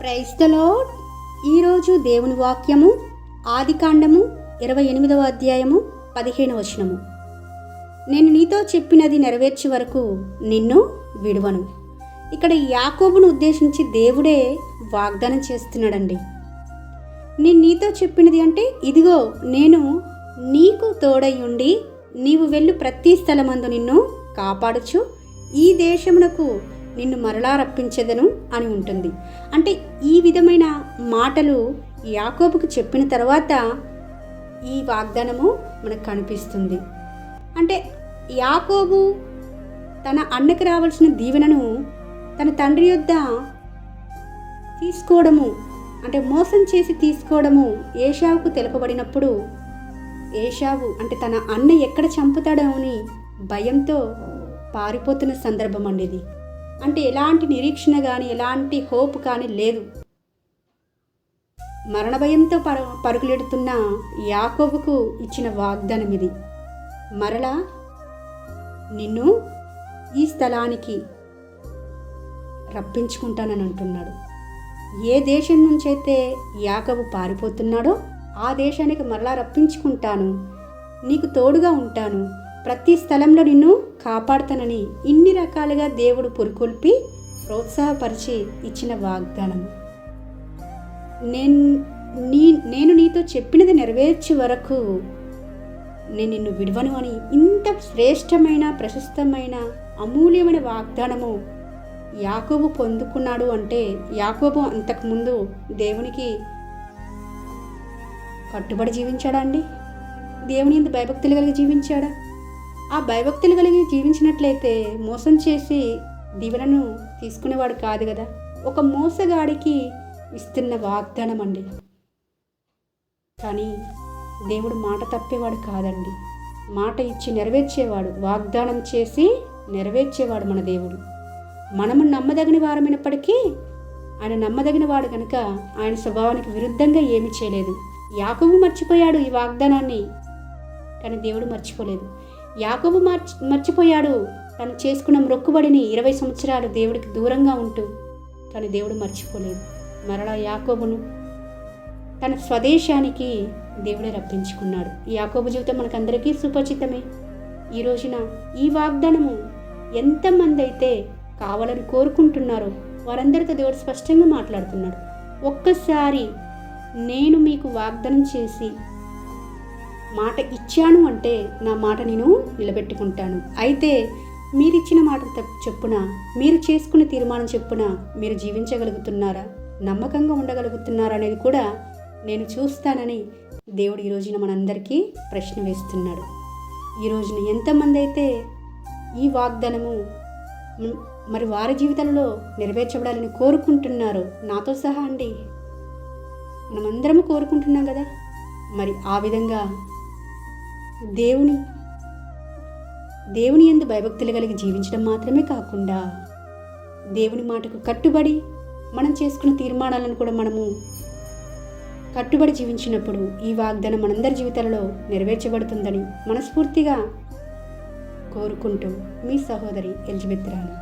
Praise the lord. ఈరోజు దేవుని వాక్యము ఆదికాండము 28వ అధ్యాయము 15వ వచనము. నేను నీతో చెప్పినది నెరవేర్చే వరకు నిన్ను విడువను. ఇక్కడ యాకోబును ఉద్దేశించి దేవుడే వాగ్దానం చేస్తున్నాడండి. నేను నీతో చెప్పినది అంటే ఇదిగో నేను నీకు తోడై ఉండి నీవు వెళ్ళు ప్రతి స్థలమందు నిన్ను కాపాడుచు ఈ దేశమునకు నిన్ను మరలా రప్పించెదను అని ఉంటుంది. అంటే ఈ విధమైన మాటలు యాకోబుకు చెప్పిన తర్వాత ఈ వాగ్దానము మనకు కనిపిస్తుంది. అంటే యాకోబు తన అన్నకి రావాల్సిన దీవెనను తన తండ్రి యొద్ద తీసుకోవడము, అంటే మోసం చేసి తీసుకోవడము ఏశావుకు తెలుపబడినప్పుడు ఏశావు అంటే తన అన్న ఎక్కడ చంపుతాడో అని భయంతో పారిపోతున్న సందర్భం అండి ఇది. అంటే ఎలాంటి నిరీక్షణ కానీ ఎలాంటి హోప్ కానీ లేదు. మరణ భయంతో పరుగులెడుతున్న యాకోబుకు ఇచ్చిన వాగ్దానం ఇది. మరలా నిన్ను ఈ స్థలానికి రప్పించుకుంటానని అంటున్నాడు. ఏ దేశం నుంచైతే యాకోబు పారిపోతున్నాడో ఆ దేశానికి మరలా రప్పించుకుంటాను, నీకు తోడుగా ఉంటాను, ప్రతి స్థలంలో నిన్ను కాపాడుతానని ఇన్ని రకాలుగా దేవుడు పురికొల్పి ప్రోత్సాహపరిచి ఇచ్చిన వాగ్దానం. నేను నీతో చెప్పినది నెరవేర్చే వరకు నేను నిన్ను విడువను అని ఇంత శ్రేష్టమైన ప్రశస్తమైన అమూల్యమైన వాగ్దానము యాకోబు పొందుకున్నాడు. అంటే యాకోబు అంతకుముందు దేవునికి కట్టుబడి జీవించాడా అండి? దేవుని యందు భయభక్తులు కలిగి జీవించాడా? ఆ భయభక్తులు కలిగి జీవించినట్లయితే మోసం చేసి దీవెనను తీసుకునేవాడు కాదు కదా. ఒక మోసగాడికి ఇస్తున్న వాగ్దానం అండి. కానీ దేవుడు మాట తప్పేవాడు కాదండి. మాట ఇచ్చి నెరవేర్చేవాడు, వాగ్దానం చేసి నెరవేర్చేవాడు మన దేవుడు. మనము నమ్మదగిన వారమైనప్పటికీ ఆయన నమ్మదగిన వాడు కనుక ఆయన స్వభావానికి విరుద్ధంగా ఏమీ చేయలేదు. యాకోబు మర్చిపోయాడు ఈ వాగ్దానాన్ని, కానీ దేవుడు మర్చిపోలేదు. యాకోబు మర్చిపోయాడు తను చేసుకున్న మొక్కుబడిని 20 సంవత్సరాలు దేవుడికి దూరంగా ఉంటూ, కానీ దేవుడు మర్చిపోలేదు. మరలా యాకోబును తన స్వదేశానికి దేవుడే రప్పించుకున్నాడు. ఈ యాకోబు జీవితం మనకందరికీ సుపరిచితమే. ఈ రోజున ఈ వాగ్దానము ఎంతమంది అయితే కావాలని కోరుకుంటున్నారో వారందరితో దేవుడు స్పష్టంగా మాట్లాడుతున్నాడు. ఒక్కసారి నేను మీకు వాగ్దానం చేసి మాట ఇచ్చాను అంటే నా మాట నేను నిలబెట్టుకుంటాను. అయితే మీరిచ్చిన మాట చెప్పున, మీరు చేసుకునే తీర్మానం చెప్పున మీరు జీవించగలుగుతున్నారా, నమ్మకంగా ఉండగలుగుతున్నారా అనేది కూడా నేను చూస్తానని దేవుడు ఈ రోజున మనందరికీ ప్రశ్న వేస్తున్నాడు. ఈ రోజున ఎంతమంది అయితే ఈ వాగ్దానము మరి వారి జీవితంలో నెరవేర్చబడాలని కోరుకుంటున్నారో, నాతో సహా అండి మనమందరము కోరుకుంటున్నాం కదా. మరి ఆ విధంగా దేవుని యందు భయభక్తులు కలిగి జీవించడం మాత్రమే కాకుండా దేవుని మాటకు కట్టుబడి మనం చేసుకున్న తీర్మానాలను కూడా మనము కట్టుబడి జీవించినప్పుడు ఈ వాగ్దానం మనందరి జీవితాలలో నెరవేర్చబడుతుందని మనస్ఫూర్తిగా కోరుకుంటూ మీ సహోదరి ఎలిజబెత్ రాణి.